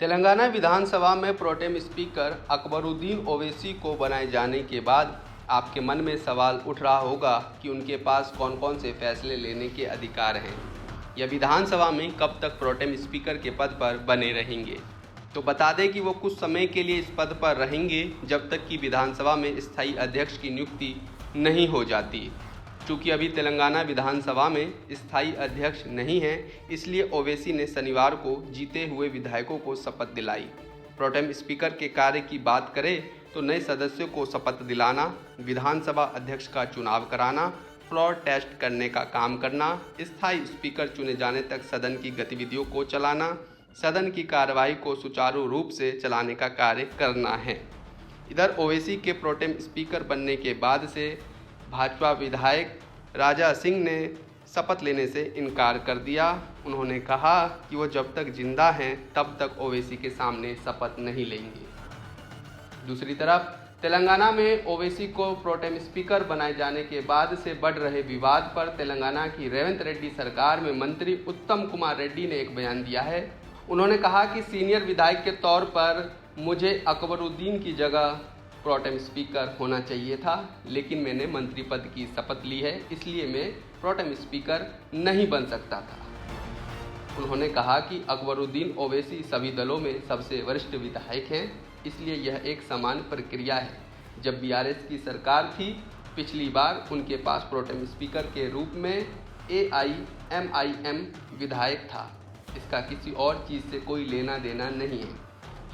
तेलंगाना विधानसभा में pro tem speaker Akbaruddin Owaisi को बनाए जाने के बाद आपके मन में सवाल उठ रहा होगा कि उनके पास कौन कौन से फैसले लेने के अधिकार हैं या विधानसभा में कब तक प्रोटेम स्पीकर के पद पर बने रहेंगे। तो बता दें कि वो कुछ समय के लिए इस पद पर रहेंगे जब तक कि विधानसभा में स्थायी अध्यक्ष की नियुक्ति नहीं हो जाती। चूँकि अभी तेलंगाना विधानसभा में स्थायी अध्यक्ष नहीं है, इसलिए ओवैसी ने शनिवार को जीते हुए विधायकों को शपथ दिलाई। प्रोटेम स्पीकर के कार्य की बात करें तो नए सदस्यों को शपथ दिलाना, विधानसभा अध्यक्ष का चुनाव कराना, फ्लोर टेस्ट करने का काम करना, स्थायी स्पीकर चुने जाने तक सदन की गतिविधियों को चलाना, सदन की कार्रवाई को सुचारू रूप से चलाने का कार्य करना है। इधर ओवैसी के प्रोटेम स्पीकर बनने के बाद से भाजपा विधायक राजा सिंह ने शपथ लेने से इनकार कर दिया। उन्होंने कहा कि वो जब तक जिंदा हैं तब तक ओवैसी के सामने शपथ नहीं लेंगे। दूसरी तरफ तेलंगाना में ओवैसी को प्रोटेम स्पीकर बनाए जाने के बाद से बढ़ रहे विवाद पर तेलंगाना की रेवंत रेड्डी सरकार में मंत्री उत्तम कुमार रेड्डी ने एक बयान दिया है। उन्होंने कहा कि सीनियर विधायक के तौर पर मुझे अकबरुद्दीन की जगह प्रोटेम स्पीकर होना चाहिए था, लेकिन मैंने मंत्री पद की शपथ ली है, इसलिए मैं प्रोटेम स्पीकर नहीं बन सकता था। उन्होंने कहा कि अकबरुद्दीन ओवैसी सभी दलों में सबसे वरिष्ठ विधायक हैं, इसलिए यह एक समान प्रक्रिया है। जब बीआरएस की सरकार थी, पिछली बार उनके पास प्रोटेम स्पीकर के रूप में AIMIM विधायक था। इसका किसी और चीज़ से कोई लेना देना नहीं है।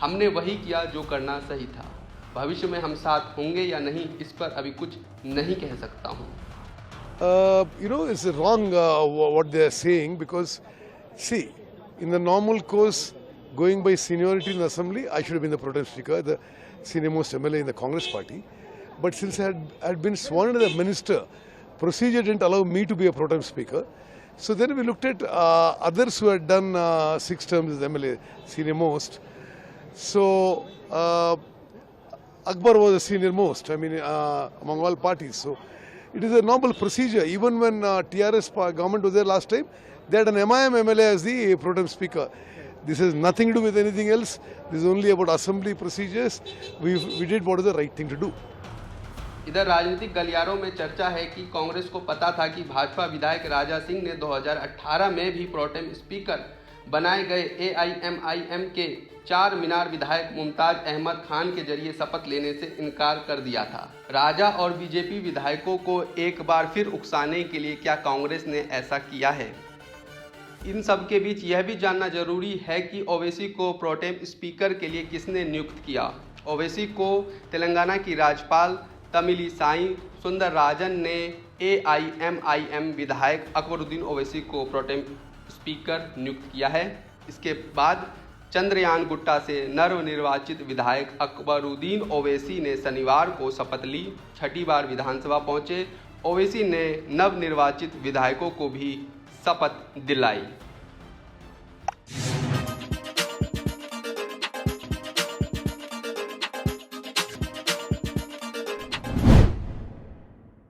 हमने वही किया जो करना सही था। भविष्य में हम साथ होंगे या नहीं, इस पर अभी कुछ नहीं कह सकता हूँ। It's wrong what they are saying, because see, in the normal course, going by seniority in the assembly, I should have been the Pro Tem Speaker, the senior most MLA in the Congress party. But since I had been sworn as a minister, procedure didn't allow me to be a Pro Tem Speaker. So then we looked at others who had done 6 terms as MLA, senior most. So Akbar was the senior most, among all parties. So it is a normal procedure. Even when TRS government was there last time, they had an MIM MLA as the Pro Tem Speaker. This has nothing to do with anything else. This is only about assembly procedures. We did what is the right thing to do. इधर राजनीतिक गलियारों में चर्चा है कि कांग्रेस को पता था कि भाजपा विधायक राजा सिंह ने 2018 में भी प्रोटेम स्पीकर बनाए गए AIMIM के 4 मीनार विधायक मुमताज अहमद खान के जरिए शपथ लेने से इनकार कर दिया था। राजा और बीजेपी विधायकों को एक बार फिर उकसाने के लिए क्या कांग्रेस ने ऐसा किया है? इन सब के बीच यह भी जानना जरूरी है कि ओवैसी को प्रोटेम स्पीकर के लिए किसने नियुक्त किया। ओवैसी को तेलंगाना की राज्यपाल तमिलिसाई सुंदरराजन ने AIMIM विधायक अकबरुद्दीन ओवैसी को प्रोटेम स्पीकर नियुक्त किया है। इसके बाद चंद्रयान गुट्टा से नवनिर्वाचित विधायक अकबरुद्दीन ओवैसी ने शनिवार को शपथ ली। 6ठी बार विधानसभा पहुंचे ओवैसी ने नवनिर्वाचित विधायकों को भी शपथ दिलाई।